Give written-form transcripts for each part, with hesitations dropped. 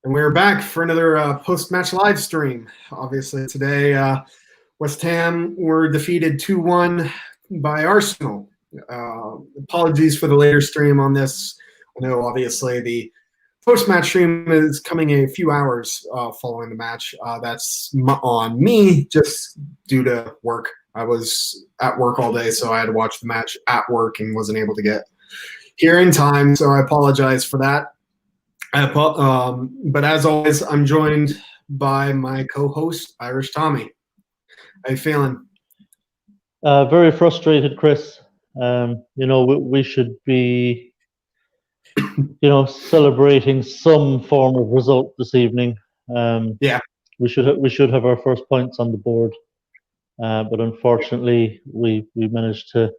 And we're back for another post-match live stream. Obviously, today West Ham were defeated 2-1 by Arsenal. Apologies for the later stream on this. I know, obviously, the post-match stream is coming a few hours following the match. That's on me, just due to work. I was at work all day, so I had to watch the match at work and wasn't able to get here in time, so I apologize for that. But as always, I'm joined by my co-host, Irish Tommy. How you feeling? Very frustrated, Chris. We should be, celebrating some form of result this evening. Yeah. We should have our first points on the board, but unfortunately, we managed to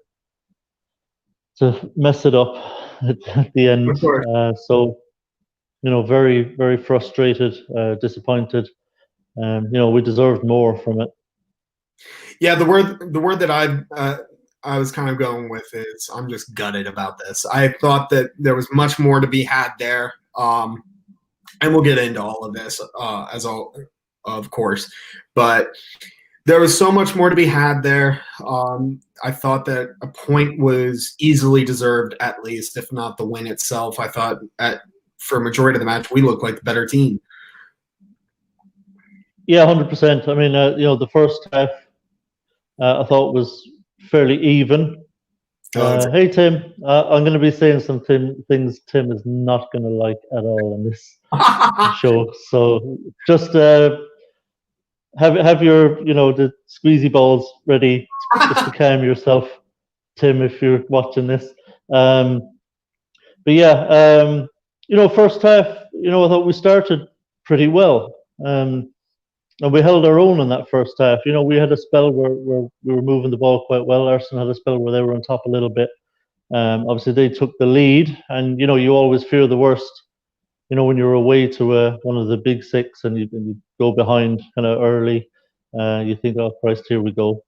mess it up at the end. Of course. So, very, very frustrated, disappointed. We deserved more from it. Yeah, the word that I was kind of going with is I'm just gutted about this. I thought that there was much more to be had there, and we'll get into all of this of course, but there was so much more to be had there. I thought that a point was easily deserved, at least, if not the win itself. I thought for a majority of the match, we looked like the better team. Yeah, 100%. I mean, the first half I thought was fairly even. Hey, Tim, I'm going to be saying some things Tim is not going to like at all in this show. So just have your, the squeezy balls ready just to calm yourself, Tim, if you're watching this. But yeah, first half, I thought we started pretty well. And we held our own in that first half. We had a spell where we were moving the ball quite well. Arsenal had a spell where they were on top a little bit. Obviously, they took the lead, and you always fear the worst. When you're away to one of the big six and you go behind kind of early, you think, "Oh Christ, here we go."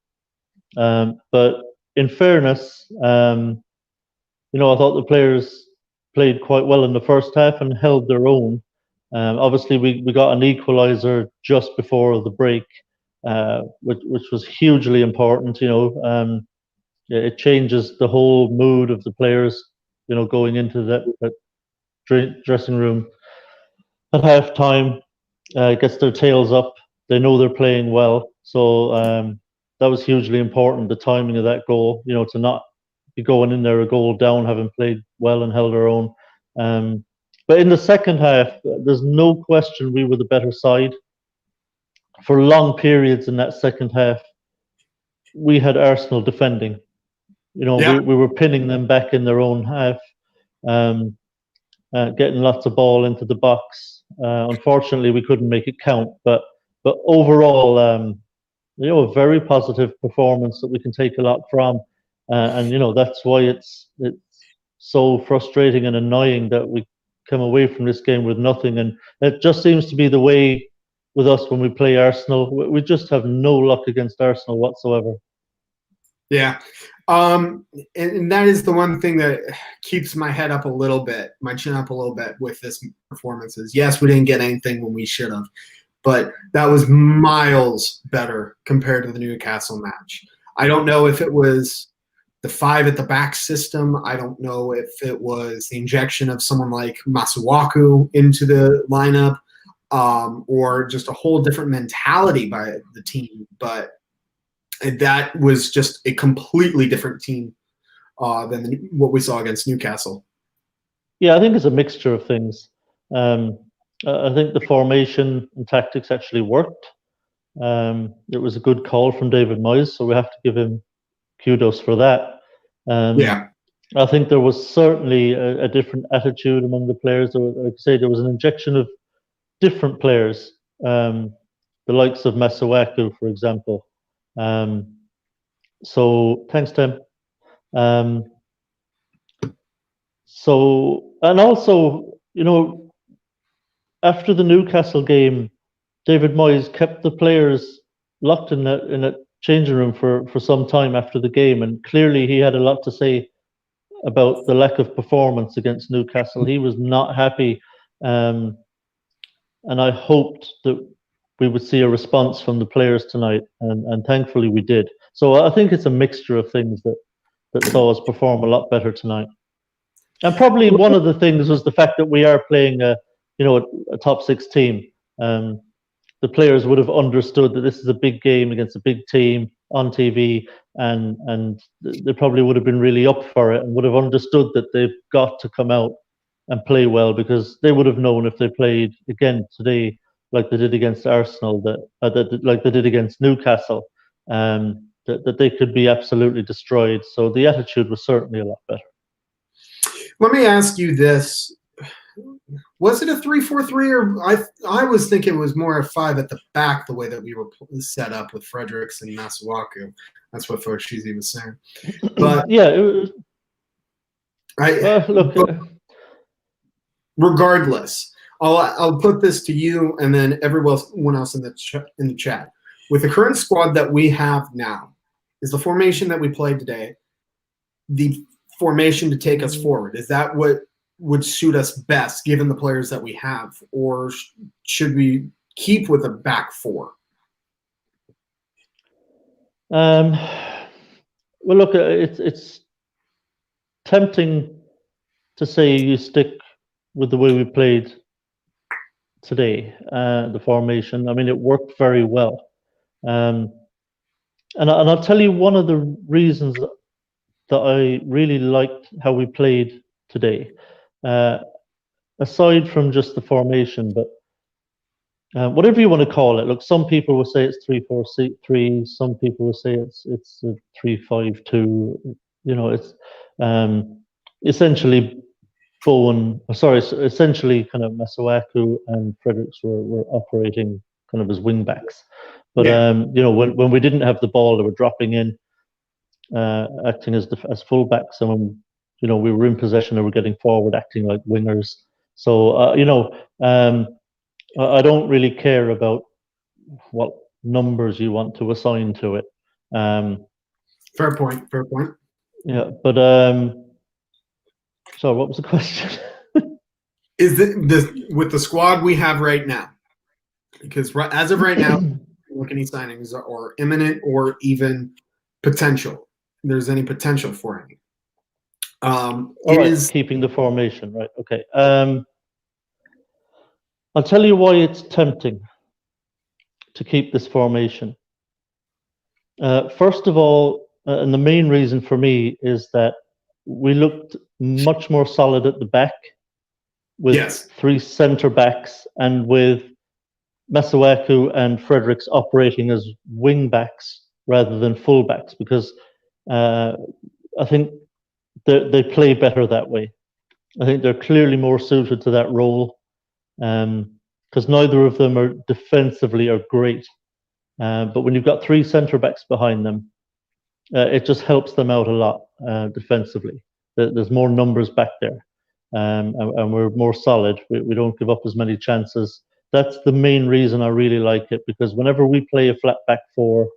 But in fairness, I thought the players played quite well in the first half and held their own. Obviously, we got an equaliser just before the break, which was hugely important. It changes the whole mood of the players. Going into that dressing room at half time, gets their tails up. They know they're playing well, so that was hugely important. The timing of that goal, to not be going in there a goal down, having played well and held our own. But in the second half, there's no question we were the better side. For long periods in that second half, we had Arsenal defending. Yeah. We were pinning them back in their own half, getting lots of ball into the box. Unfortunately, we couldn't make it count. But overall, a very positive performance that we can take a lot from. And that's why it's so frustrating and annoying that we come away from this game with nothing, and it just seems to be the way with us when we play Arsenal. We just have no luck against Arsenal whatsoever. Yeah, and that is the one thing that keeps my head up a little bit, my chin up a little bit with this performance. Is yes, we didn't get anything when we should have, but that was miles better compared to the Newcastle match. I don't know if it was the 5 at the back system. I don't know if it was the injection of someone like Masuaku into the lineup, or just a whole different mentality by the team. But that was just a completely different team than what we saw against Newcastle. Yeah, I think it's a mixture of things. I think the formation and tactics actually worked. It was a good call from David Moyes, so we have to give him kudos for that. Yeah, I think there was certainly a different attitude among the players. Like I say, there was an injection of different players, the likes of Masuaku, for example. So thanks, Tim. So, and also, after the Newcastle game, David Moyes kept the players locked in a changing room for some time after the game, and clearly he had a lot to say about the lack of performance against Newcastle. He was not happy and I hoped that we would see a response from the players tonight, and thankfully we did. So I think it's a mixture of things that saw us perform a lot better tonight. And probably one of the things was the fact that we are playing a top six team. The players would have understood that this is a big game against a big team on TV, and they probably would have been really up for it and would have understood that they've got to come out and play well, because they would have known if they played again today like they did against Arsenal, like they did against Newcastle, that they could be absolutely destroyed. So the attitude was certainly a lot better. Let me ask you this. Was it a 3-4-3, or I was thinking it was more a 5 at the back, the way that we were set up with Fredericks and Masuaku. That's what Foshizi was saying. But yeah, it was, look. Regardless, I'll put this to you and then everyone else in the chat. With the current squad that we have now, is the formation that we played today the formation to take us forward? Is that what would suit us best given the players that we have, or should we keep with a back four? Well, look, it's tempting to say you stick with the way we played today, the formation. I mean, it worked very well. And I'll tell you one of the reasons that I really liked how we played today, aside from just the formation, but whatever you want to call it. Look, some people will say it's 3-4-3. Some people will say it's a 3-5-2. You know, it's essentially essentially kind of Masuaku and Fredericks were operating kind of as wing backs. But you know, when we didn't have the ball, they were dropping in, acting as fullbacks, and when we were in possession, they were getting forward, acting like wingers. So I don't really care about what numbers you want to assign to it. Fair point. Fair point. Yeah, but so what was the question? Is with the squad we have right now? Because as of right now, look, any signings are imminent or even potential. There's any potential for any. Keeping the formation, right? Okay. I'll tell you why it's tempting to keep this formation. First of all, and the main reason for me is that we looked much more solid at the back with three centre backs and with Masuaku and Fredericks operating as wing backs rather than full backs, because I think they play better that way. I think they're clearly more suited to that role, because neither of them are defensively are great. But when you've got three centre backs behind them, it just helps them out a lot defensively. There's more numbers back there, and we're more solid. We don't give up as many chances. That's the main reason I really like it, because whenever we play a flat back four,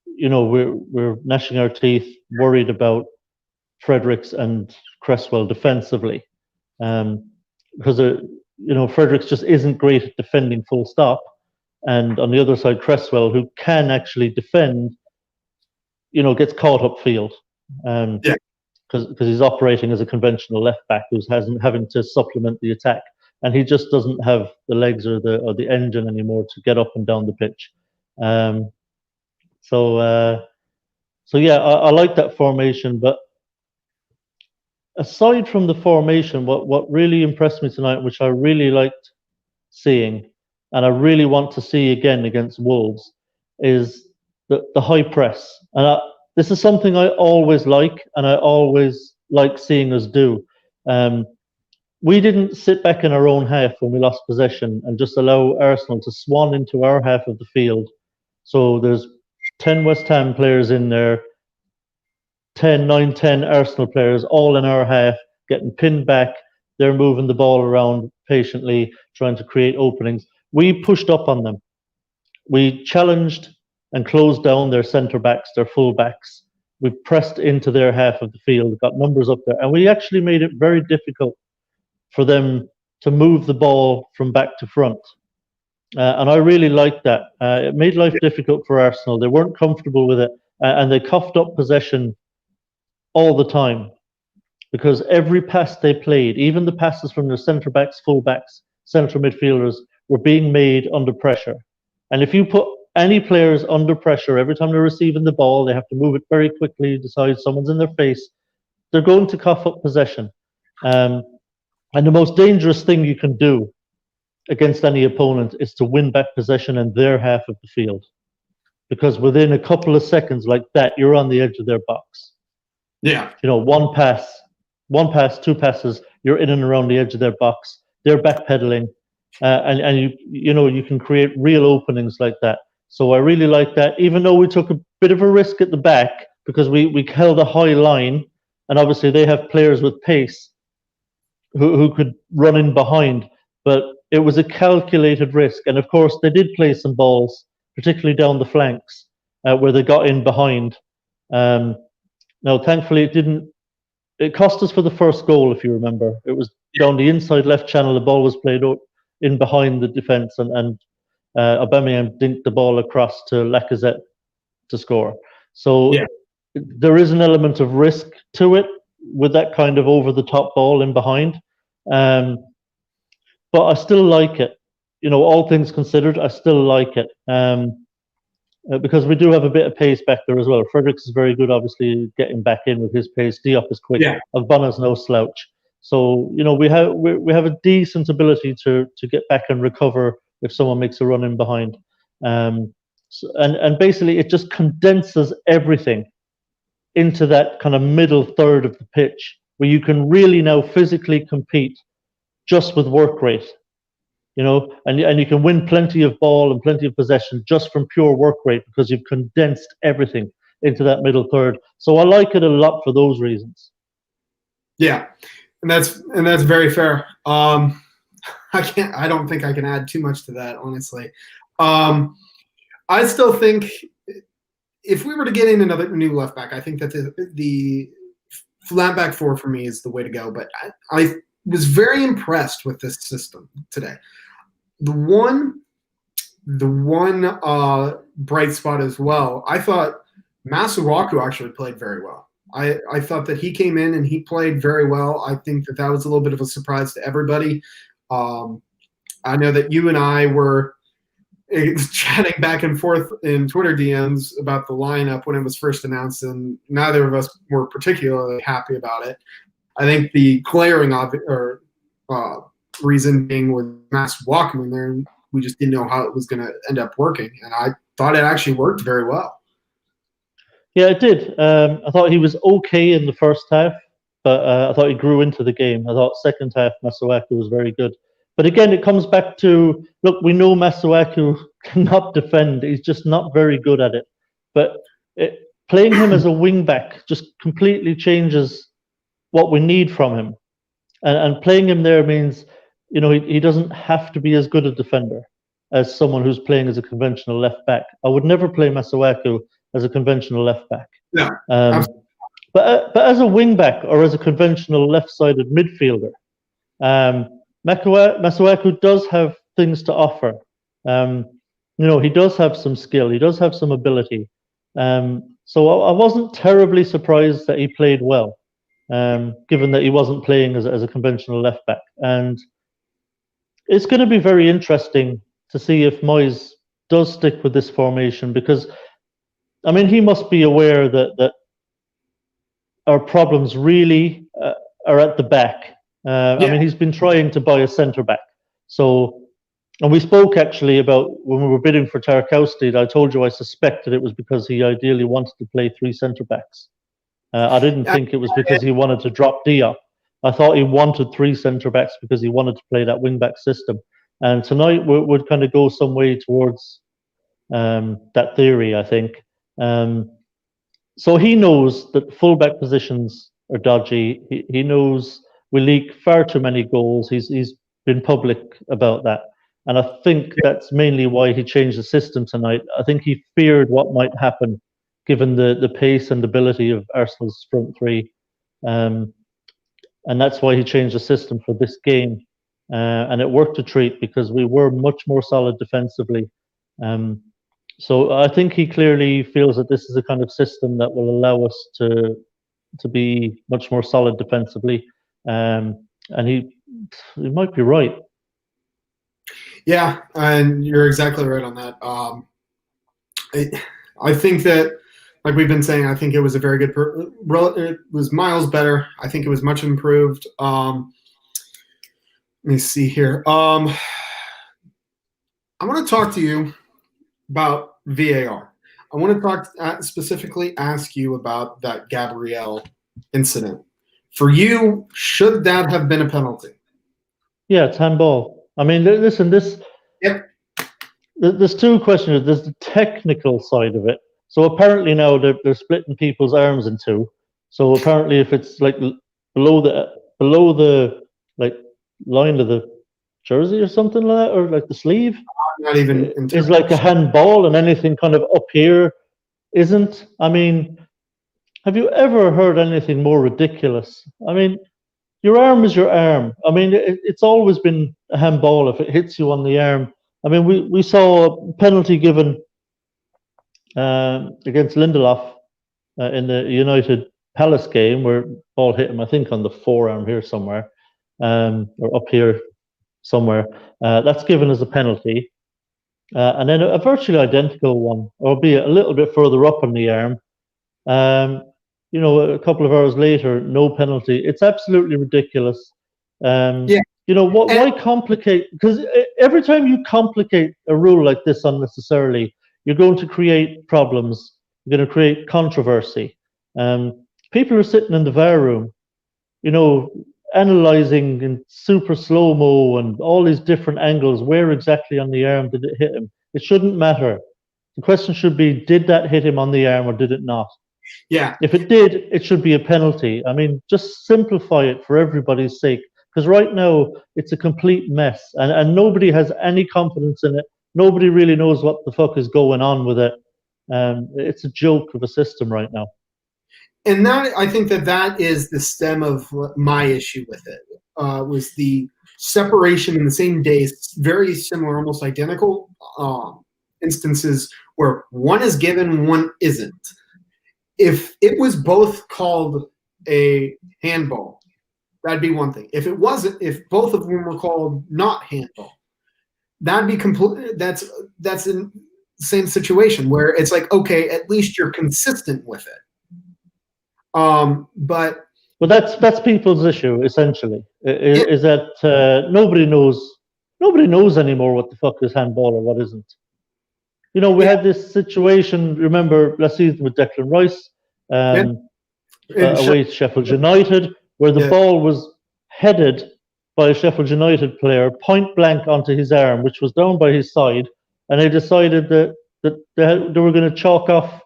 we're gnashing our teeth, worried about Fredericks and Cresswell defensively, because Fredericks just isn't great at defending full stop, and on the other side, Cresswell, who can actually defend, gets caught upfield, because he's operating as a conventional left back who's having to supplement the attack, and he just doesn't have the legs or the engine anymore to get up and down the pitch. So yeah, I like that formation. But aside from the formation, what really impressed me tonight, which I really liked seeing, and I really want to see again against Wolves, is the high press. And this is something I always like, and I always like seeing us do. We didn't sit back in our own half when we lost possession and just allow Arsenal to swan into our half of the field. So there's 10 West Ham players in there, 10 Arsenal players, all in our half, getting pinned back. They're moving the ball around patiently, trying to create openings. We pushed up on them. We challenged and closed down their centre backs, their full backs. We pressed into their half of the field, got numbers up there, and we actually made it very difficult for them to move the ball from back to front. And I really liked that. It made life difficult for Arsenal. They weren't comfortable with it, and they coughed up possession all the time because every pass they played, even the passes from their centre backs, full backs, central midfielders, were being made under pressure. And if you put any players under pressure every time they're receiving the ball, they have to move it very quickly, decide someone's in their face, they're going to cough up possession. And the most dangerous thing you can do against any opponent is to win back possession in their half of the field. Because within a couple of seconds like that, you're on the edge of their box. Yeah. You know, one pass, two passes, you're in and around the edge of their box. They're backpedaling, and you can create real openings like that. So I really like that. Even though we took a bit of a risk at the back because we held a high line, and obviously they have players with pace who could run in behind, but it was a calculated risk. And of course, they did play some balls, particularly down the flanks, where they got in behind. Now, thankfully, it didn't. It cost us for the first goal, if you remember. It was down the inside left channel. The ball was played in behind the defence, and Aubameyang dinked the ball across to Lacazette to score. So there is an element of risk to it with that kind of over-the-top ball in behind. But I still like it. You know, all things considered, I still like it. Because we do have a bit of pace back there as well. Fredericks is very good, obviously, getting back in with his pace. Diop is quick. Ogbonna's no slouch. So, you know, we have a decent ability to get back and recover if someone makes a run in behind. And basically, it just condenses everything into that kind of middle third of the pitch where you can really now physically compete just with work rate. You know, and you can win plenty of ball and plenty of possession just from pure work rate because you've condensed everything into that middle third. So I like it a lot for those reasons. Yeah, and that's very fair. I don't think I can add too much to that, honestly. I still think if we were to get in another new left back, I think that the flat back four for me is the way to go. But I was very impressed with this system today. The one bright spot as well, I thought Masuaku actually played very well. I thought that he came in and he played very well. I think that was a little bit of a surprise to everybody. I know that you and I were chatting back and forth in Twitter DMs about the lineup when it was first announced, and neither of us were particularly happy about it. I think the glaring reason being with Masuaku in there, and we just didn't know how it was going to end up working. And I thought it actually worked very well. Yeah, it did. I thought he was okay in the first half, but I thought he grew into the game. I thought second half Masuaku was very good. But again, it comes back to, look, we know Masuaku cannot defend. He's just not very good at it. But playing him as a wing-back just completely changes what we need from him. And playing him there means, you know, he doesn't have to be as good a defender as someone who's playing as a conventional left back. I would never play Masuaku as a conventional left back. No. But as a wing back or as a conventional left-sided midfielder, Masuaku does have things to offer. You know, he does have some skill. He does have some ability. So I wasn't terribly surprised that he played well, given that he wasn't playing as a conventional left back. And it's going to be very interesting to see if Moyes does stick with this formation, because, I mean, he must be aware that our problems really are at the back. I mean, he's been trying to buy a centre back. So, and we spoke actually about when we were bidding for Tarkowski. I told you I suspected it was because he ideally wanted to play three centre backs. I didn't think it was because he wanted to drop Diop. I thought he wanted three centre backs because he wanted to play that wing back system. And tonight would kind of go some way towards that theory, I think. So he knows that full back positions are dodgy. He knows we leak far too many goals. He's been public about that. And I think that's mainly why he changed the system tonight. I think he feared what might happen given the pace and ability of Arsenal's front three. And that's why he changed the system for this game. and it worked a treat because we were much more solid defensively. So I think he clearly feels that this is a kind of system that will allow us to be much more solid defensively, and he might be right. Yeah, and you're exactly right on that. I think that, like we've been saying, I think it was a very good. It was miles better. I think it was much improved. Let me see here. I want to talk to you about VAR. I want to talk specifically ask you about that Gabrielle incident. For you, should that have been a penalty? Yeah, it's handball. I mean, listen, Yep. There's two questions. There's the technical side of it. So apparently now they're splitting people's arms in two. So apparently, if it's like below the like line of the jersey or something like that, or like the sleeve, Not even is like a handball, and anything kind of up here isn't. I mean, have you ever heard anything more ridiculous? I mean, your arm is your arm. I mean, it's always been a handball if it hits you on the arm. I mean, we saw a penalty given against Lindelof in the United Palace game where ball hit him, I think, on the forearm here somewhere, or up here somewhere. That's given as a penalty. And then a virtually identical one, albeit a little bit further up on the arm. You know, a couple of hours later, no penalty. It's absolutely ridiculous. Yeah. You know, why complicate? Because every time you complicate a rule like this unnecessarily, you're going to create problems. You're going to create controversy. People are sitting in the VAR room, you know, analyzing in super slow-mo and all these different angles. Where exactly on the arm did it hit him? It shouldn't matter. The question should be, did that hit him on the arm or did it not? Yeah. If it did, it should be a penalty. I mean, just simplify it for everybody's sake. Because right now, it's a complete mess. And nobody has any confidence in it. Nobody really knows what the fuck is going on with it. It's a joke of a system right now. And that, I think that is the stem of my issue with it, was the separation in the same day, very similar, almost identical instances where one is given, one isn't. If it was both called a handball, that'd be one thing. If it wasn't, if both of them were called not handball, that'd be complete. That's in the same situation where it's like, okay, at least you're consistent with it. But well, that's people's issue essentially. Is that nobody knows anymore what the fuck is handball or what isn't. You know, we had this situation. Remember last season with Declan Rice, away to Sheffield United, where the ball was headed by a Sheffield United player point blank onto his arm, which was down by his side, and they decided that they were going to chalk off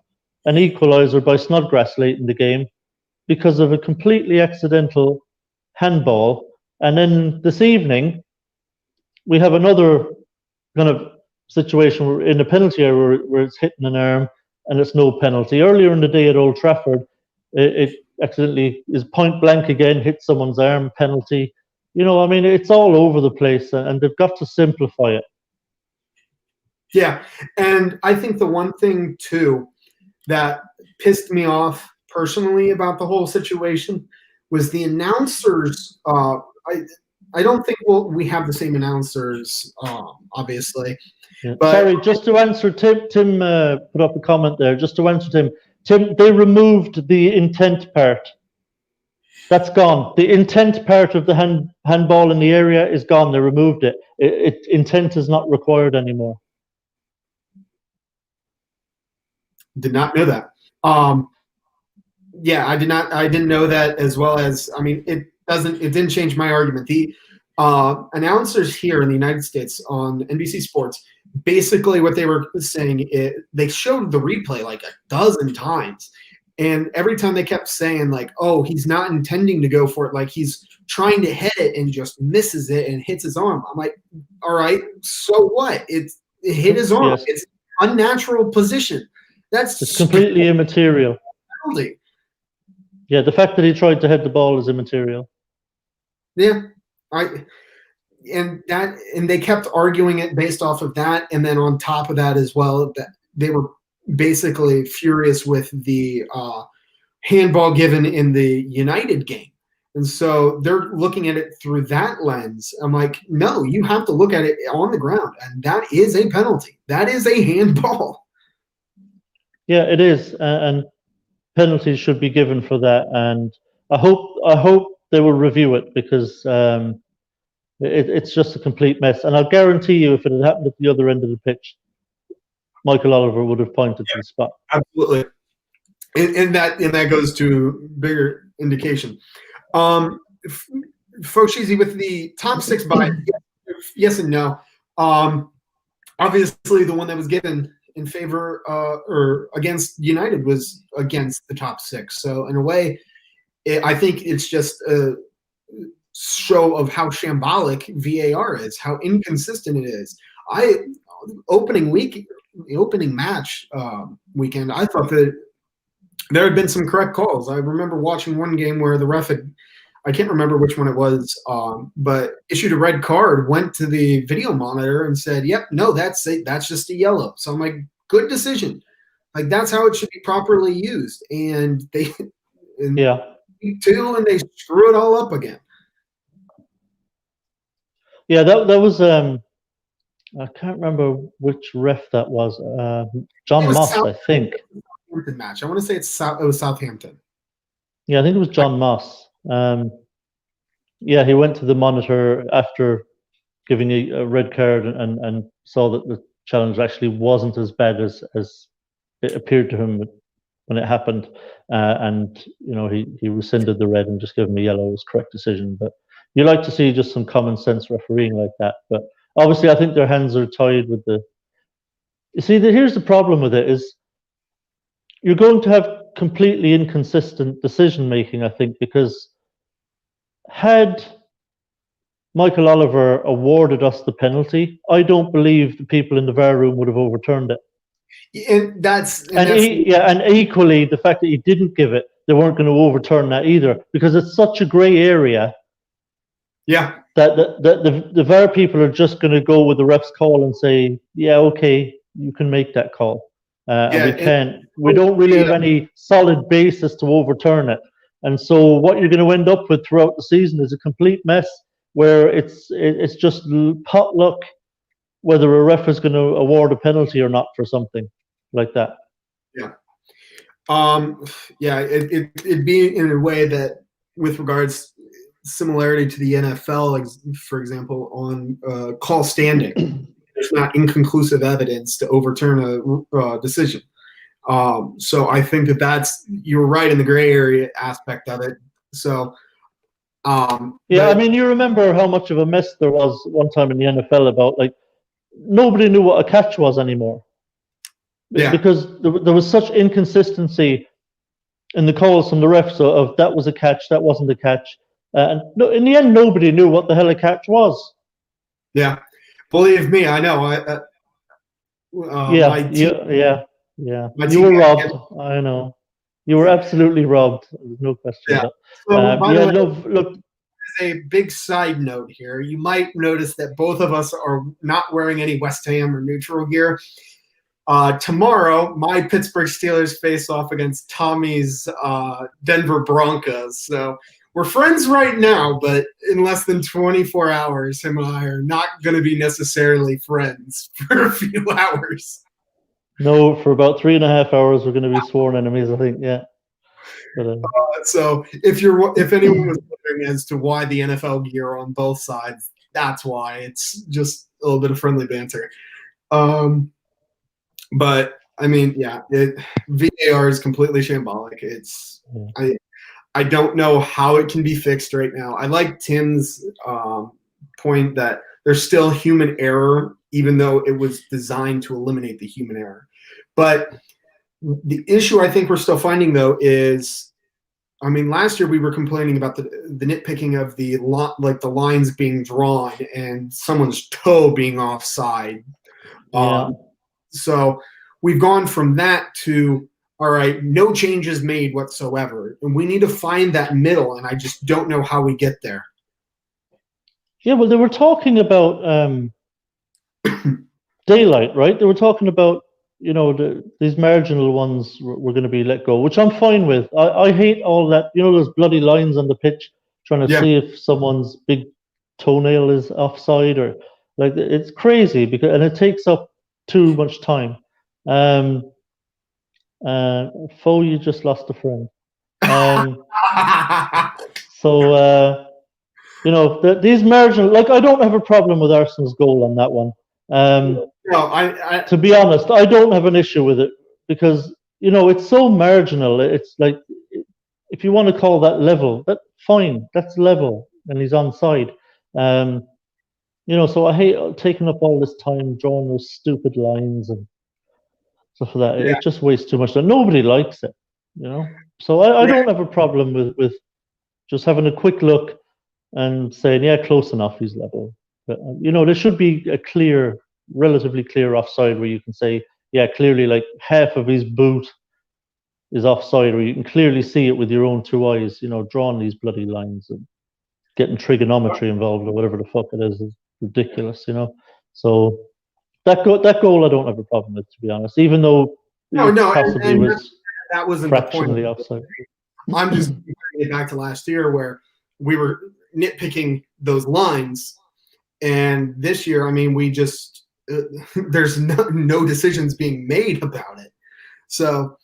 an equaliser by Snodgrass late in the game because of a completely accidental handball. And then this evening, we have another kind of situation where in a penalty area where it's hitting an arm and it's no penalty. Earlier in the day at Old Trafford, it accidentally is point blank again, hits someone's arm, penalty. You know, I mean, it's all over the place, and they've got to simplify it. Yeah, and I think the one thing too that pissed me off personally about the whole situation was the announcers. I don't think we have the same announcers, obviously. Yeah. But, sorry, just to answer Tim put up a comment there. Just to answer Tim, they removed the intent part. That's gone. The intent part of the handball in the area is gone. They removed it. Intent is not required anymore. Did not know that. Yeah, I did not. I didn't know that as well as. I mean, it didn't change my argument. The announcers here in the United States on NBC Sports, basically what they were saying, they showed the replay like a dozen times. And every time they kept saying like, oh, he's not intending to go for it. Like he's trying to hit it and just misses it and hits his arm. I'm like, all right, so what? It hit his arm. Yes. It's unnatural position. It's completely immaterial. Penalty. Yeah, the fact that he tried to head the ball is immaterial. Yeah. and they kept arguing it based off of that, and then on top of that as well, that they were basically furious with the handball given in the United game. And so they're looking at it through that lens. I'm like, no, you have to look at it on the ground, and that is a penalty. That is a handball. Yeah, it is, and penalties should be given for that. And I hope they will review it, because it's just a complete mess. And I'll guarantee you, if it had happened at the other end of the pitch, Michael Oliver would have pointed to the spot. Absolutely. And that goes to bigger indication. Folks, easy with the top 6 bye. Yes and no. Obviously, the one that was given in favor or against United was against the top 6. So in a way, I think it's just a show of how shambolic VAR is, how inconsistent it is. Opening match weekend, I thought that there had been some correct calls. I remember watching one game where the ref I can't remember which one it was, but issued a red card, went to the video monitor and said, yep, no, that's just a yellow. So I'm like, good decision. Like, that's how it should be properly used. And they and they screw it all up again. Yeah, that was I can't remember which ref that was. John Moss, I think. Match. I want to say it was Southampton. Yeah, I think it was John Moss. Yeah, he went to the monitor after giving a red card and saw that the challenge actually wasn't as bad as it appeared to him when it happened, and he rescinded the red and just gave him a yellow. It was correct decision. But you like to see just some common sense refereeing like that. But obviously, I think their hands are tied with the. You see, here's the problem with it is you're going to have completely inconsistent decision making, I think, because had Michael Oliver awarded us the penalty, I don't believe the people in the VAR room would have overturned it. And equally, the fact that he didn't give it, they weren't going to overturn that either, because it's such a grey area. Yeah. That the VAR people are just going to go with the ref's call and say, yeah, okay, you can make that call. And we don't really have any solid basis to overturn it. And so what you're going to end up with throughout the season is a complete mess where it's just potluck whether a ref is going to award a penalty or not for something like that. Yeah. It'd be in a way that, with regards similarity to the NFL, for example, on call standing, there's not inconclusive evidence to overturn a decision. So I think you're right in the gray area aspect of it. So, I mean, you remember how much of a mess there was one time in the NFL about, like, nobody knew what a catch was anymore. Yeah. Because there was such inconsistency in the calls from the refs of that was a catch, that wasn't a catch. And in the end, nobody knew what the hell a catch was. Yeah. Believe me, I know. You were robbed. I know. You were absolutely robbed. There's no question. Yeah. Look, there's a big side note here. You might notice that both of us are not wearing any West Ham or neutral gear. Tomorrow, my Pittsburgh Steelers face off against Tommy's Denver Broncos. So we're friends right now, but in less than 24 hours, him and I are not going to be necessarily friends for a few hours. No, for about 3.5 hours, we're going to be sworn enemies, I think. Yeah. But, so if anyone was wondering as to why the NFL gear on both sides, that's why. It's just a little bit of friendly banter. But I mean, yeah, VAR is completely shambolic. I don't know how it can be fixed right now. I like Tim's point that there's still human error, even though it was designed to eliminate the human error. But the issue I think we're still finding, though, is, I mean, last year we were complaining about the nitpicking of the lines being drawn and someone's toe being offside. So we've gone from that to, all right, no changes made whatsoever. And we need to find that middle, and I just don't know how we get there. Yeah, well, they were talking about daylight, right? They were talking about, these marginal ones were going to be let go, which I'm fine with. I hate all that, those bloody lines on the pitch trying to Yeah, see if someone's big toenail is offside, or like, it's crazy, and it takes up too much time. Um, Foe, you just lost a friend. Um, so these marginal, like, I don't have a problem with Arsenal's goal on that one. no, I To be honest, I don't have an issue with it because it's so marginal. It's like, if you want to call that level, that fine, that's level, and he's onside. Um, so I hate taking up all this time drawing those stupid lines and stuff like that. yeah, It just wastes too much time. Nobody likes it. So I yeah, don't have a problem with just having a quick look and saying, yeah, close enough, he's level. But, there should be a relatively clear offside where you can say, yeah, clearly, like, half of his boot is offside, or you can clearly see it with your own two eyes, drawing these bloody lines and getting trigonometry involved or whatever the fuck it is ridiculous. So that goal I don't have a problem with, to be honest, even though no, it no, possibly and was that wasn't the point. fractionally offside. I'm just bringing it back to last year where we were nitpicking those lines, and this year, I mean, we just there's no decisions being made about it, so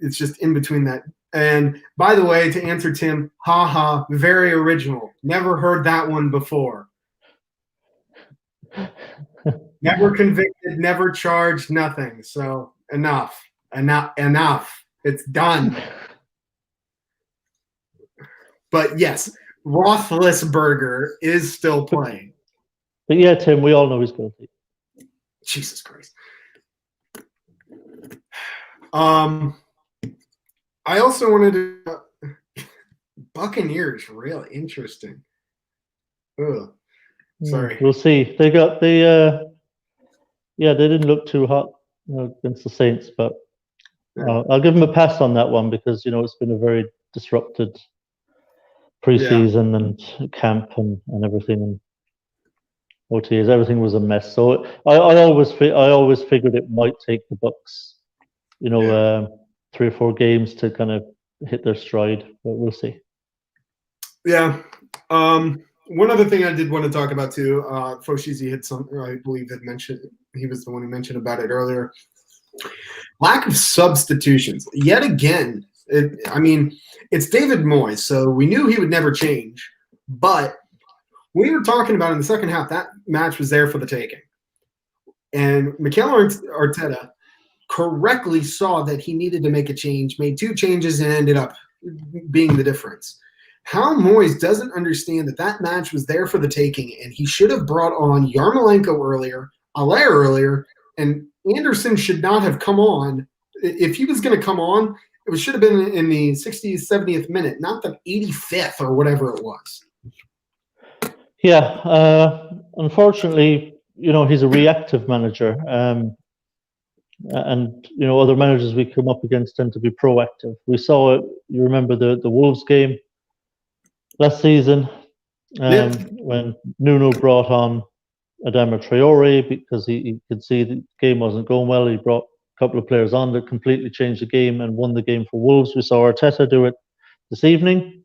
it's just in between that. And by the way, to answer Tim, haha, very original. Never heard that one before. Never convicted, never charged, nothing. So enough. It's done. But yes, Roethlisberger is still playing. But yeah, Tim, we all know he's guilty. Jesus Christ. I also wanted to Buccaneers, really interesting. Ugh. Sorry. We'll see. They didn't look too hot against the Saints, but I'll give them a pass on that one because it's been a very disrupted preseason and camp and everything, and OTAs. Everything was a mess. So I always figured it might take the Bucks, 3 or 4 games to kind of hit their stride, but we'll see. Yeah. One other thing I did want to talk about too, Foshizi had I believe had mentioned, he was the one who mentioned about it earlier. Lack of substitutions. Yet again, it's David Moyes, so we knew he would never change. But we were talking about in the second half, that match was there for the taking. And Mikel Arteta correctly saw that he needed to make a change, made 2 changes, and ended up being the difference. How Moyes doesn't understand that match was there for the taking, and he should have brought on Yarmolenko earlier, Allaire earlier, and Anderson should not have come on. If he was going to come on, it should have been in the 60th, 70th minute, not the 85th or whatever it was. Yeah, unfortunately, he's a reactive manager, and other managers we come up against tend to be proactive. We saw it. You remember the Wolves game last season, when Nuno brought on Adama Traore because he could see the game wasn't going well. He brought a couple of players on that completely changed the game and won the game for Wolves. We saw Arteta do it this evening,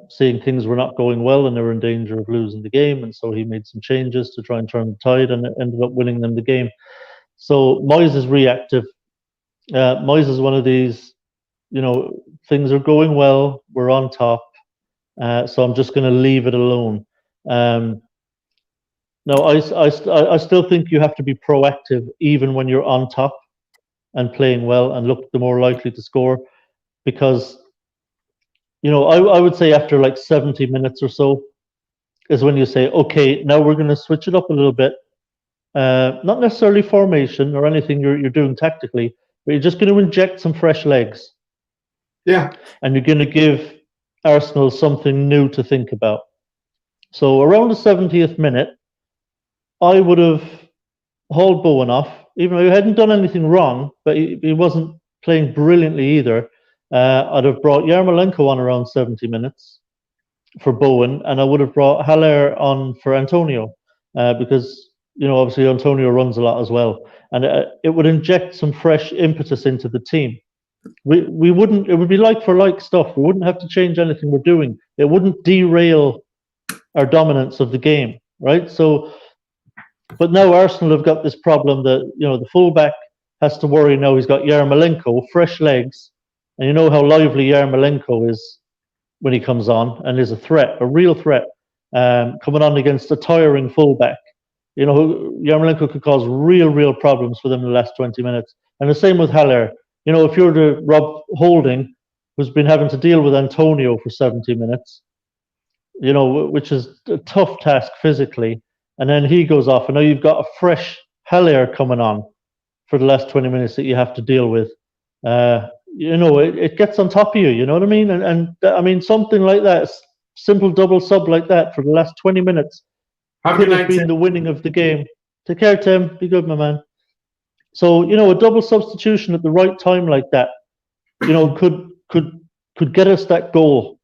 seeing things were not going well and they were in danger of losing the game, and so he made some changes to try and turn the tide, and it ended up winning them the game. So Moyes is reactive. Moyes is one of these, things are going well, we're on top, so I'm just going to leave it alone. No, I still think you have to be proactive even when you're on top and playing well and look the more likely to score, because I would say after like 70 minutes or so is when you say, okay, now we're going to switch it up a little bit. Not necessarily formation or anything you're doing tactically, but you're just going to inject some fresh legs. Yeah. And you're going to give Arsenal something new to think about. So around the 70th minute, I would have hauled Bowen off, even though he hadn't done anything wrong, but he wasn't playing brilliantly either. I'd have brought Yarmolenko on around 70 minutes. for Bowen, and I would have brought Haller on for Antonio, because obviously Antonio runs a lot as well, and it would inject some fresh impetus into the team. We wouldn't. It would be like for like stuff. We wouldn't have to change anything we're doing. It wouldn't derail our dominance of the game, right? So, but now Arsenal have got this problem that the fullback has to worry now. He's got Yarmolenko, fresh legs, and you know how lively Yarmolenko is when he comes on, and is a threat, a real threat, coming on against a tiring fullback. Yarmolenko could cause real problems for them in the last 20 minutes. And the same with Haller. If you're the Rob Holding, who's been having to deal with Antonio for 70 minutes, which is a tough task physically, and then he goes off, and now you've got a fresh Haller coming on for the last 20 minutes that you have to deal with. It gets on top of you, you know what I mean? And I mean, something like that, simple double sub like that for the last 20 minutes could have been the winning of the game. Take care, Tim. Be good, my man. So, a double substitution at the right time like that, could get us that goal,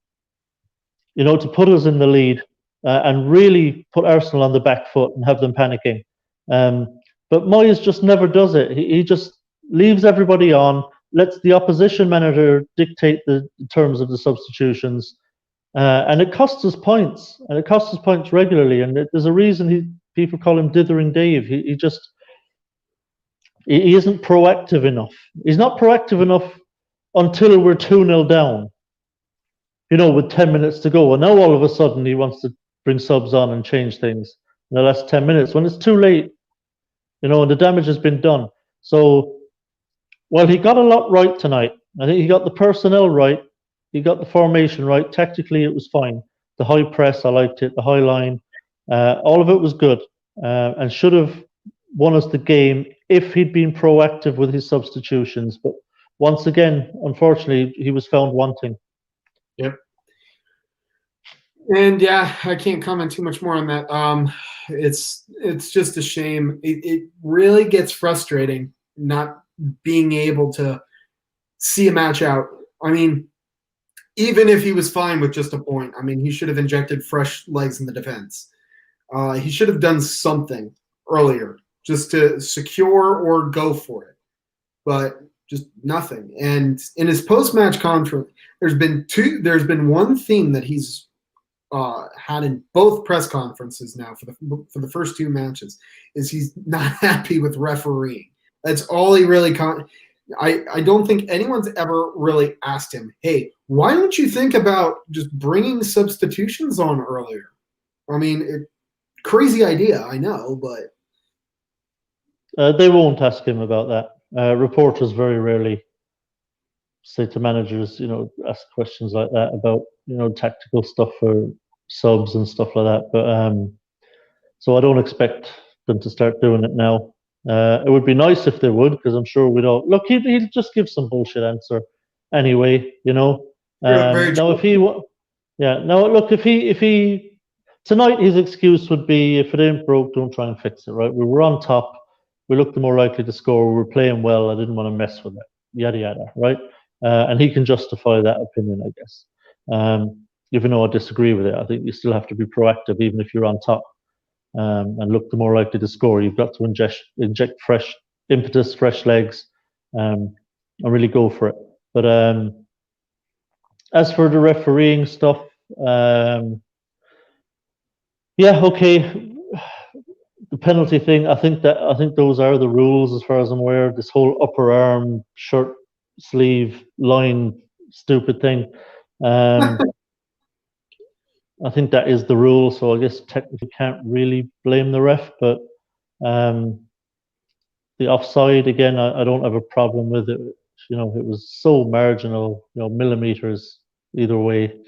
to put us in the lead, and really put Arsenal on the back foot and have them panicking. But Moyes just never does it. He just leaves everybody on, lets the opposition manager dictate the terms of the substitutions, and it costs us points, and it costs us points regularly. And there's a reason people call him Dithering Dave. He isn't proactive enough. He's not proactive enough until we're 2-0 down, with 10 minutes to go. And now all of a sudden he wants to bring subs on and change things in the last 10 minutes when it's too late, and the damage has been done. So, while he got a lot right tonight, I think he got the personnel right, he got the formation right. Tactically, it was fine. The high press, I liked it. The high line, all of it was good, and should have won us the game if he'd been proactive with his substitutions. But once again, unfortunately, he was found wanting. Yep. And yeah, I can't comment too much more on that. It's just a shame. It really gets frustrating not being able to see a match out. I mean, even if he was fine with just a point, I mean, he should have injected fresh legs in the defense. He should have done something earlier just to secure or go for it, but just nothing. And in his post-match conference, there's been one theme that he's had in both press conferences now for the first two matches, is he's not happy with refereeing. That's all he really I don't think anyone's ever really asked him, hey, why don't you think about just bringing substitutions on earlier? I mean, crazy idea, I know, but they won't ask him about that. Reporters very rarely say to managers, ask questions like that about, tactical stuff for subs and stuff like that. But so I don't expect them to start doing it now. It would be nice if they would, because I'm sure we'd all look. He'd just give some bullshit answer anyway, Now, if he tonight, his excuse would be, if it ain't broke, don't try and fix it. Right? We were on top. We looked the more likely to score. We were playing well. I didn't want to mess with it. Yada yada. Right? And he can justify that opinion, I guess. Even though I disagree with it, I think you still have to be proactive, even if you're on top. And look the more likely to score. You've got to inject fresh impetus, fresh legs, and really go for it. But as for the refereeing stuff, okay. The penalty thing, I think those are the rules as far as I'm aware. This whole upper arm, shirt sleeve line, stupid thing. I think that is the rule, so I guess technically can't really blame the ref. But the offside, again, I don't have a problem with it. It was so marginal, millimeters either way.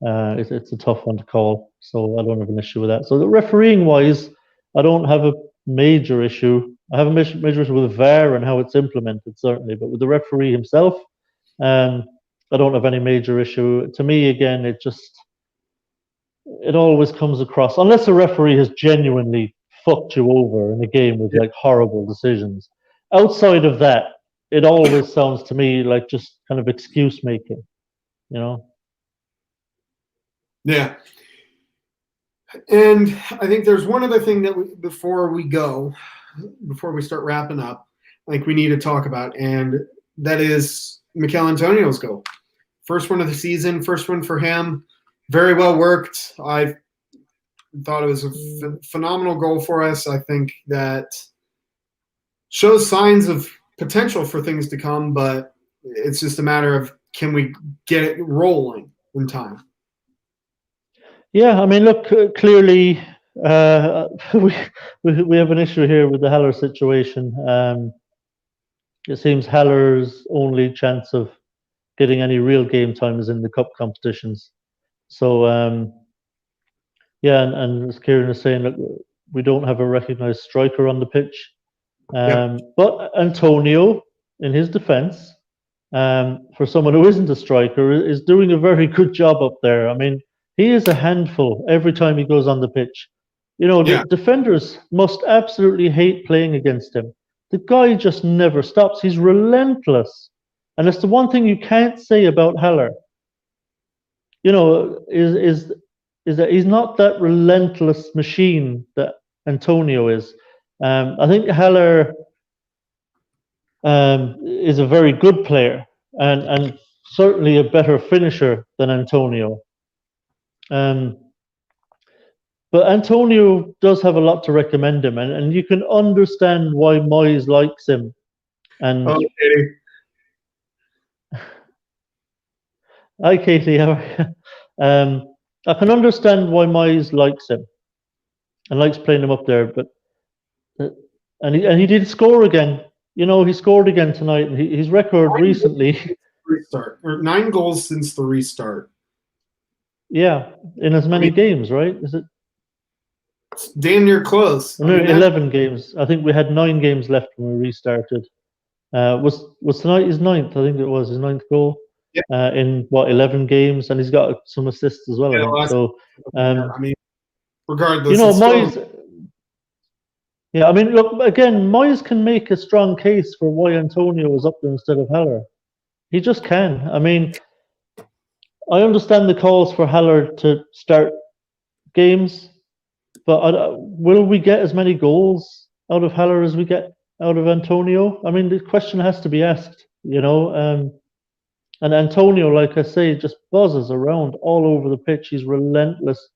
It's a tough one to call, so I don't have an issue with that. So the refereeing wise, I don't have a major issue. I have a major issue with VAR and how it's implemented, certainly, but with the referee himself, I don't have any major issue. To me, again, it always comes across, unless a referee has genuinely fucked you over in a game with like horrible decisions. Outside of that, it always sounds to me like just kind of excuse making, Yeah. And I think there's one other thing that before we start wrapping up, like we need to talk about, and that is Mikel Antonio's goal. First one of the season, first one for him. Very well worked. I thought it was a phenomenal goal for us. I think that shows signs of potential for things to come, but it's just a matter of can we get it rolling in time. Yeah, I mean, look, clearly we have an issue here with the Haller situation. It seems Haller's only chance of getting any real game time is in the cup competitions. So yeah, and as Kieran is saying, look, we don't have a recognised striker on the pitch. But Antonio, in his defence, for someone who isn't a striker, is doing a very good job up there. I mean, he is a handful every time he goes on the pitch. You know, the defenders must absolutely hate playing against him. The guy just never stops. He's relentless. And it's the one thing you can't say about Haller. You know, is that he's not that relentless machine that Antonio is. I think Haller is a very good player and certainly a better finisher than Antonio. But Antonio does have a lot to recommend him, and you can understand why Moyes likes him. And hi, Katie. How are you? I can understand why Moyes likes him and likes playing him up there. But and he did score again. You know, he scored again tonight. And his record recently. Restart, or 9 goals since the restart. Yeah, in as many games, right? Is it? It's damn near close. No, 11 games. I think we had 9 games left when we restarted. Was tonight his 9th? I think it was his 9th goal. Yep. In what 11 games, and he's got some assists as well. I think. So, I mean, regardless, you know, Moyes. Yeah, I mean, look again. Moyes can make a strong case for why Antonio is up there instead of Haller. He just can. I mean, I understand the calls for Haller to start games, but will we get as many goals out of Haller as we get out of Antonio? I mean, the question has to be asked. You know. And Antonio, like I say, just buzzes around all over the pitch. He's relentless.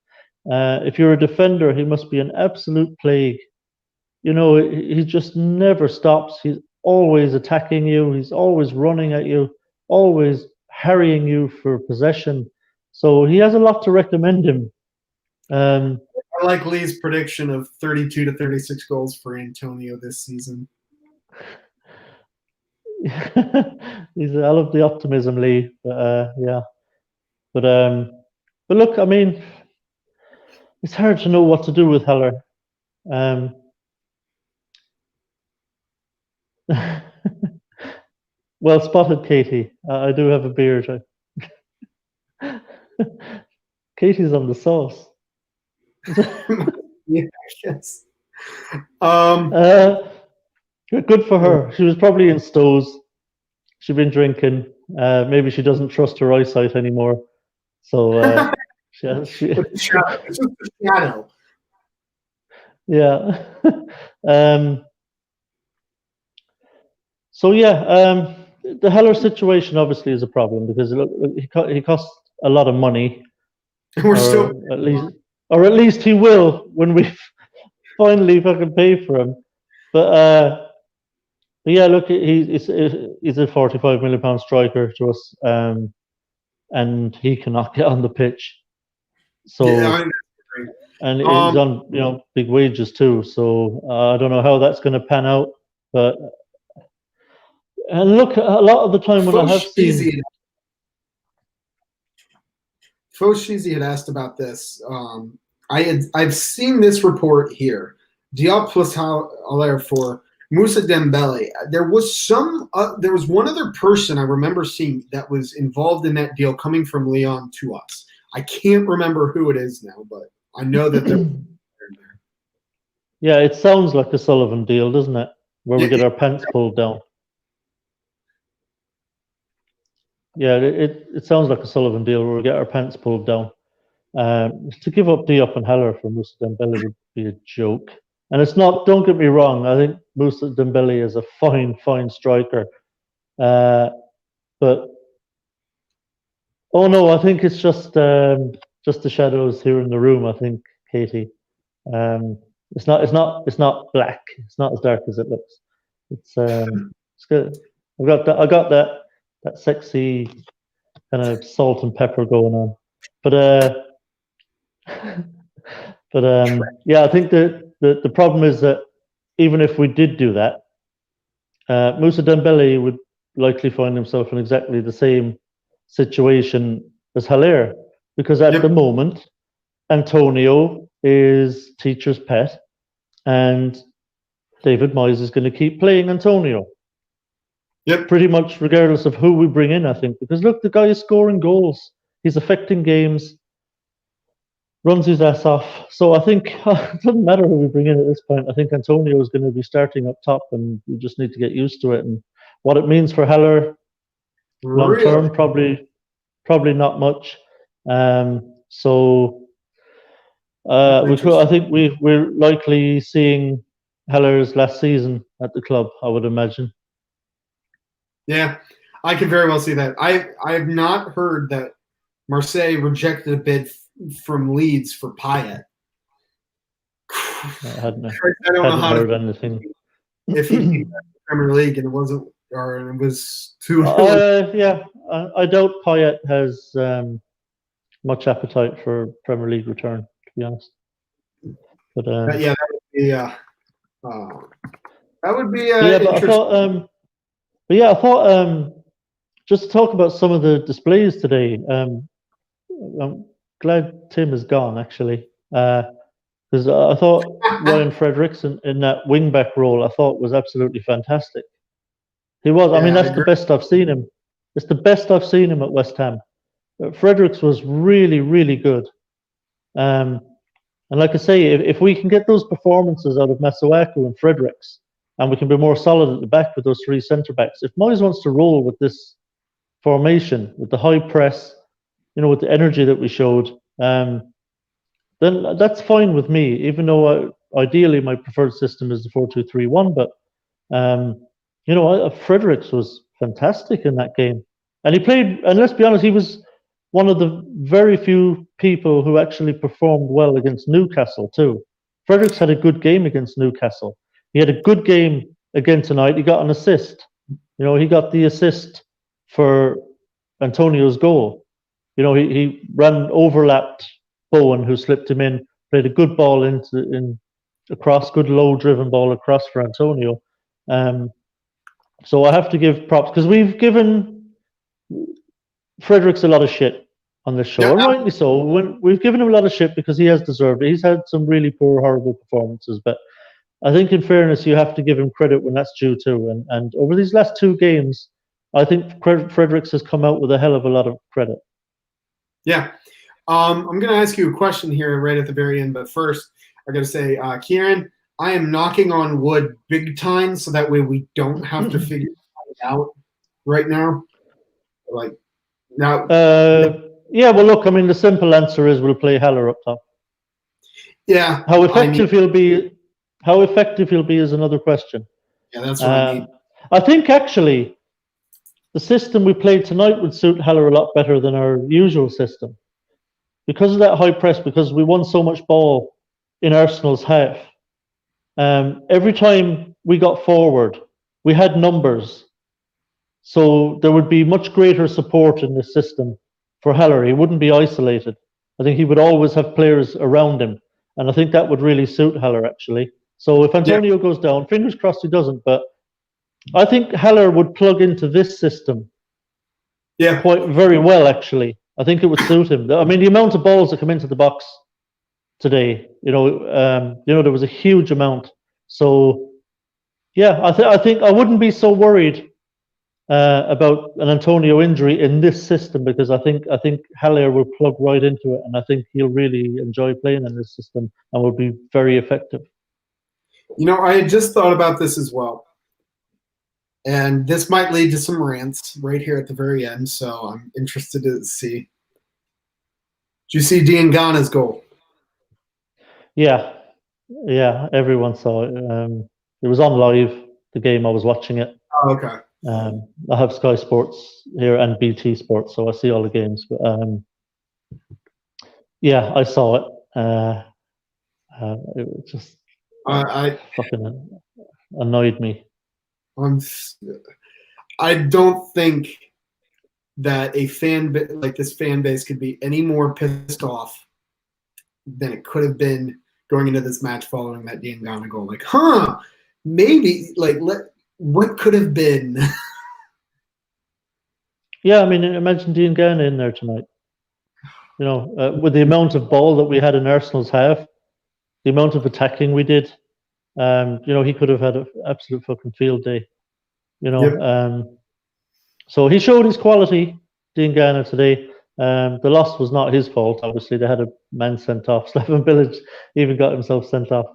If you're a defender, he must be an absolute plague. You know, he just never stops. He's always attacking you. He's always running at you, always harrying you for possession. So he has a lot to recommend him. I like Lee's prediction of 32 to 36 goals for Antonio this season. I love the optimism, Lee. But yeah, but look, I mean, it's hard to know what to do with Haller. Well spotted, Katie. I do have a beard. Katie's on the sauce. Yeah, yes. Good for her. She was probably in Stowe's. She'd been drinking. Maybe she doesn't trust her eyesight anymore. So it's just a shadow. Yeah. So yeah, the Heller situation obviously is a problem because he costs a lot of money. Or at least he will when we finally fucking pay for him. But yeah, look, he's a £45 million striker to us, and he cannot get on the pitch. So, and he's on big wages too. So I don't know how that's going to pan out. But and look, a lot of the time when I have seen. Foshizi had asked about this. I've seen this report here. Diop plus Haller for Moussa Dembele. There was one other person I remember seeing that was involved in that deal coming from Lyon to us. I can't remember who it is now, but I know that they're there. Yeah, it sounds like a Sullivan deal, doesn't it? Where we get our pants pulled down. Yeah, it sounds like a Sullivan deal where we get our pants pulled down. To give up Diop and Haller for Moussa Dembele would be a joke. And it's not, don't get me wrong, I think Moussa Dembele is a fine striker. But oh no, I think it's just the shadows here in the room, I think, Katie. It's not black. It's not as dark as it looks. It's good. I got that sexy kind of salt and pepper going on. But yeah, I think the problem is that even if we did do that, Moussa Dembele would likely find himself in exactly the same situation as Haller, because at the moment, Antonio is teacher's pet, and David Moyes is going to keep playing Antonio. Yep. Pretty much regardless of who we bring in, I think. Because look, the guy is scoring goals. He's affecting games, runs his ass off. So I think it doesn't matter who we bring in at this point. I think Antonio is going to be starting up top, and we just need to get used to it. And what it means for Haller long term, probably not much. I think we're likely seeing Heller's last season at the club, I would imagine. Yeah, I could very well see that. I have not heard that Marseille rejected a bid from Leeds for Payet. I don't know how heard anything. If he came back to the Premier League and it was too. Yeah, I doubt Payet has much appetite for Premier League return, to be honest. But yeah, that would be interesting. I thought just to talk about some of the displays today. I'm glad Tim is gone, actually, because I thought Ryan Fredericks in that wing-back role, I thought was absolutely fantastic. He was. I mean, that's the best I've seen him. It's the best I've seen him at West Ham. Fredericks was really good. And like I say, if we can get those performances out of Masuaku and Fredericks, and we can be more solid at the back with those three centre-backs, if Moyes wants to roll with this formation, with the high press, with the energy that we showed, then that's fine with me, even though ideally my preferred system is the 4-2-3-1. But, Fredericks was fantastic in that game. And he played, and let's be honest, he was one of the very few people who actually performed well against Newcastle too. Fredericks had a good game against Newcastle. He had a good game again tonight. He got an assist. He got the assist for Antonio's goal. He overlapped Bowen, who slipped him in, played a good ball across, good low-driven ball across for Antonio. So I have to give props, because we've given Fredericks a lot of shit on this show, and rightly so. We've given him a lot of shit because he has deserved it. He's had some really poor, horrible performances, but I think in fairness, you have to give him credit when that's due too. And over these last two games, I think Fredericks has come out with a hell of a lot of credit. Yeah. I'm going to ask you a question here right at the very end, but first, I got to say, Kieran, I am knocking on wood big time, so that way we don't have to figure it out right now. Like now. Yeah. Well, look. I mean, the simple answer is we'll play Haller up top. Yeah. How effective he'll be is another question. Yeah, that's what I mean. I think actually the system we played tonight would suit Haller a lot better than our usual system, because of that high press, because we won so much ball in Arsenal's half. Every time we got forward, we had numbers. So there would be much greater support in this system for Haller. He wouldn't be isolated. I think he would always have players around him. And I think that would really suit Haller, actually. So if Antonio goes down, fingers crossed he doesn't, but I think Haller would plug into this system quite very well, actually. I think it would suit him. I mean, the amount of balls that come into the box today, there was a huge amount. So, yeah, I think I wouldn't be so worried about an Antonio injury in this system, because I think Haller will plug right into it, and I think he'll really enjoy playing in this system and will be very effective. I had just thought about this as well, and this might lead to some rants right here at the very end, so I'm interested to see. Did you see Diangana's goal? Yeah, yeah, everyone saw it. It was on live, the game. I was watching it. Oh, okay. I have Sky Sports here and BT Sports, so I see all the games. But yeah, I saw it. It just I fucking annoyed me. I'm, I don't think that like this fan base could be any more pissed off than it could have been going into this match following that Diangana goal. Like, maybe like what could have been. Yeah, I mean, imagine Diangana in there tonight. You know, with the amount of ball that we had in Arsenal's half, the amount of attacking we did, you know, he could have had an absolute fucking field day. You know, Yep. so he showed his quality, Diangana, today. The loss was not his fault. Obviously, they had a man sent off. Slaven Village even got himself sent off.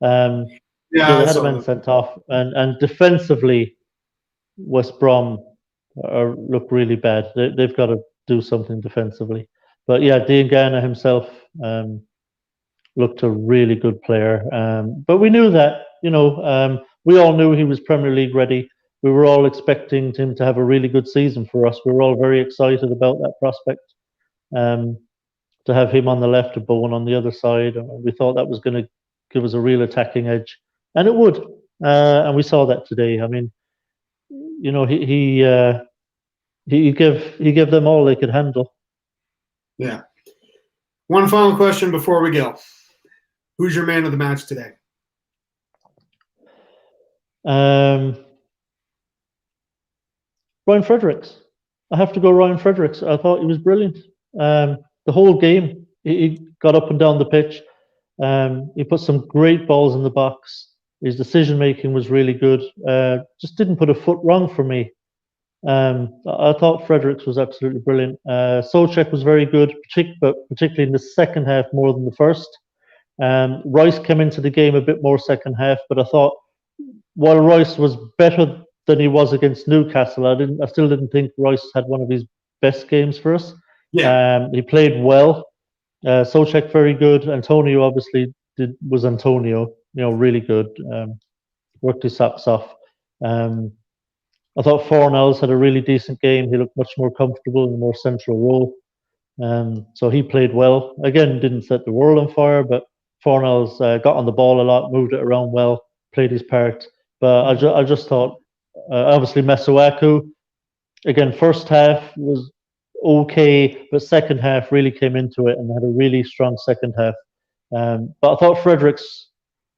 Yeah, Yeah, I they had a saw man that. sent off, and defensively, West Brom look really bad. They've got to do something defensively. But yeah, Diangana himself looked a really good player. But we knew that, you know, we all knew he was Premier League ready. We were all expecting him to have a really good season for us. We were all very excited about that prospect. Um, to have him on the left and Bowen on the other side. We thought that was going to give us a real attacking edge, and it would. And we saw that today. I mean, you know, he gave them all they could handle. Yeah. One final question before we go. Who's your man of the match today? Ryan Fredericks. I have to go Ryan Fredericks. I thought he was brilliant. The whole game, he got up and down the pitch. He put some great balls in the box. His decision making was really good. Just didn't put a foot wrong for me. I thought Fredericks was absolutely brilliant. Souček was very good, but particularly in the second half more than the first. Rice came into the game a bit more second half, but I thought while Rice was better than he was against Newcastle, I still didn't think Rice had one of his best games for us. Yeah. He played well. Souček very good. Antonio obviously was Antonio, you know, really good. Worked his socks off. I thought Fornells had a really decent game. He looked much more comfortable in a more central role. So he played well. Again, didn't set the world on fire, but Fornells got on the ball a lot, moved it around well, played his part. But I just thought, obviously, Masuaku, again, first half was okay, but second half really came into it and had a really strong second half. But I thought Fredericks,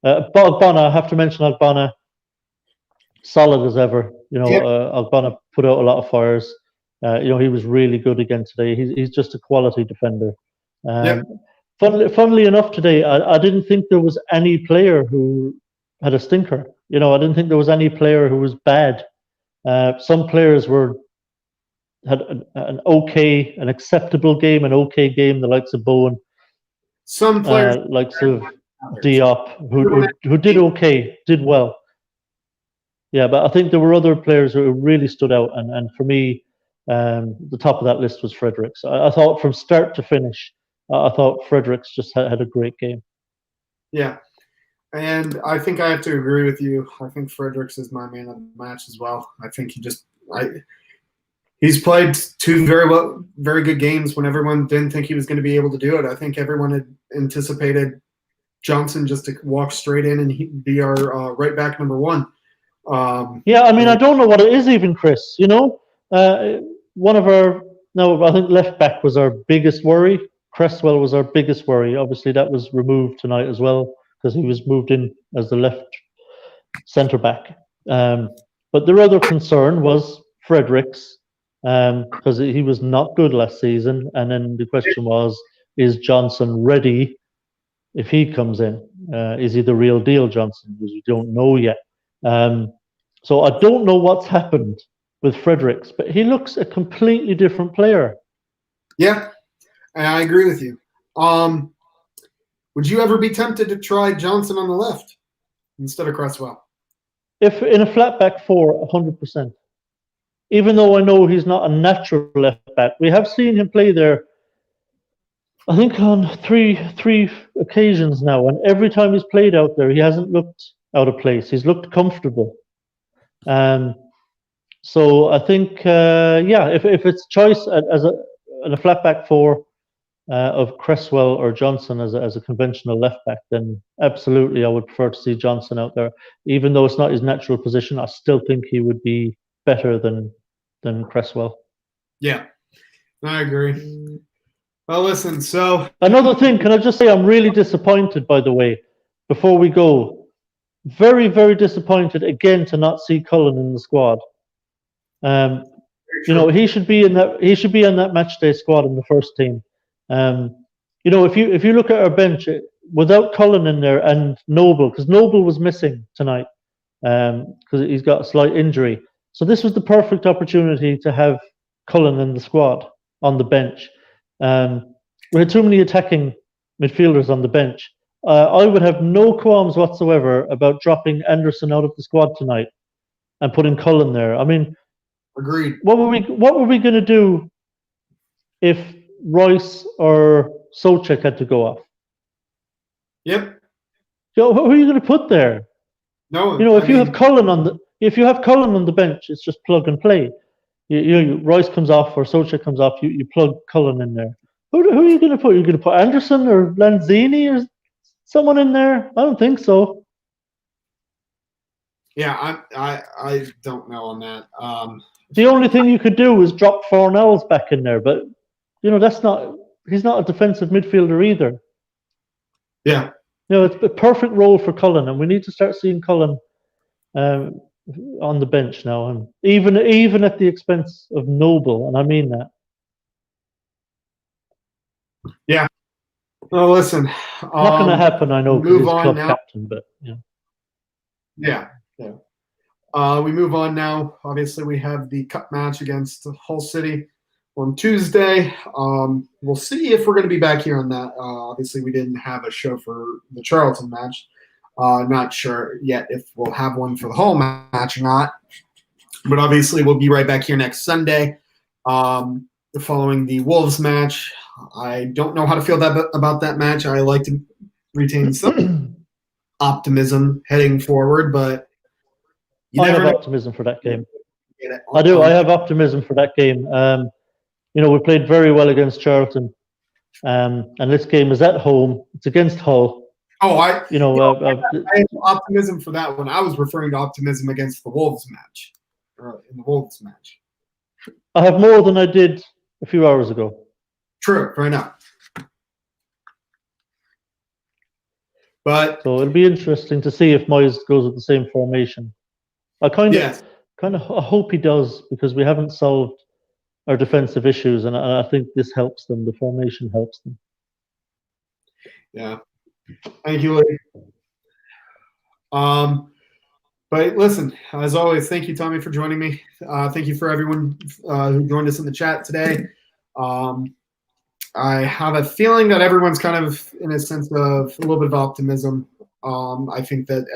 Ogbonna, I have to mention Ogbonna, solid as ever. You know, Yep. Ogbonna put out a lot of fires. You know, he was really good again today. He's just a quality defender. Yep. Funnily enough, today I didn't think there was any player who had a stinker. You know, I didn't think there was any player who was bad. Some players had an acceptable game, an okay game. The likes of Bowen, Some players, likes of Diop, who did okay, did well. Yeah, but I think there were other players who really stood out, and for me, the top of that list was Fredericks. I thought from start to finish, I thought Fredericks just had a great game. Yeah. And I think I have to agree with you. I think Fredericks is my man of the match as well. I think he's played two very good games when everyone didn't think he was going to be able to do it. I think everyone had anticipated Johnson just to walk straight in and he'd be our right back number one. Yeah, I mean, I don't know what it is even, Chris. You know, one of our no, I think left back was our biggest worry. Cresswell was our biggest worry. Obviously, that was removed tonight as well because he was moved in as the left centre back. But their other concern was Fredericks because he was not good last season. And then the question was, is Johnson ready if he comes in? Is he the real deal, Johnson? Because we don't know yet. So I don't know what's happened with Fredericks, but he looks a completely different player. Yeah, I agree with you. Would you ever be tempted to try Johnson on the left instead of Cresswell? If in a flat back four, 100%. Even though I know he's not a natural left back, we have seen him play there I think on three occasions now, and every time he's played out there, he hasn't looked out of place. He's looked comfortable. So I think, yeah, if it's choice as a flat back four of Cresswell or Johnson as a conventional left back, then absolutely I would prefer to see Johnson out there. Even though it's not his natural position, I still think he would be better than Cresswell. Yeah, I agree. Well, listen, so another thing, can I just say I'm really disappointed, by the way, before we go. Very, very disappointed again to not see Cullen in the squad. You know, he should be in that. He should be on that match day squad in the first team. You know, if you look at our bench without Cullen in there and Noble, because Noble was missing tonight because he's got a slight injury. So this was the perfect opportunity to have Cullen in the squad on the bench. We had too many attacking midfielders on the bench. I would have no qualms whatsoever about dropping Anderson out of the squad tonight and putting Cullen there. I mean, agreed. What were we going to do if Royce or Soucek had to go off? Yep. So who are you going to put there? No, you know, if you have Cullen on the bench, it's just plug and play. Royce comes off or Soucek comes off, you plug Cullen in there. Who are you going to put? Are you going to put Anderson or Lanzini or someone in there? I don't think so. Yeah, I don't know on that. The only thing you could do is drop Fornells back in there, but you know he's not a defensive midfielder either. Yeah. You know, it's a perfect role for Cullen, and we need to start seeing Cullen on the bench now, and even at the expense of Noble, and I mean that. Yeah. Well, listen, not going to happen. I know because he's club now. Captain, but yeah. Yeah. We move on now. Obviously, we have the cup match against Hull City on Tuesday. We'll see if we're going to be back here on that. Obviously, we didn't have a show for the Charlton match. Not sure yet if we'll have one for the Hull match or not. But obviously, we'll be right back here next Sunday following the Wolves match. I don't know how to feel about that match. I like to retain some optimism heading forward, but I have optimism for that game. I do. I have optimism for that game. You know, we played very well against Charlton, and this game is at home. It's against Hull. Oh, I have optimism for that one. I was referring to optimism against the Wolves match, in the Wolves match. I have more than I did a few hours ago. True, fair enough. But so it'll be interesting to see if Moyes goes with the same formation. I kind of hope he does, because we haven't solved our defensive issues, and I think this helps them. The formation helps them. Yeah. Thank you, Lee. But listen, as always, thank you, Tommy, for joining me. Thank you for everyone who joined us in the chat today. I have a feeling that everyone's kind of in a sense of a little bit of optimism. I think that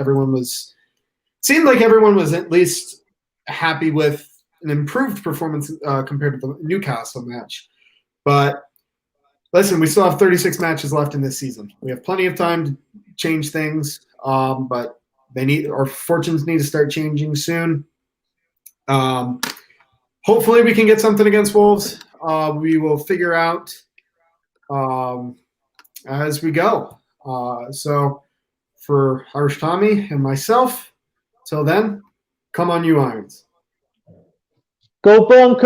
seemed like everyone was at least happy with an improved performance compared to the Newcastle match. But listen, we still have 36 matches left in this season. We have plenty of time to change things, but our fortunes need to start changing soon. Hopefully we can get something against Wolves. We will figure out as we go. So for Irish Tommy and myself, till then, come on, you Irons. Go Broncos!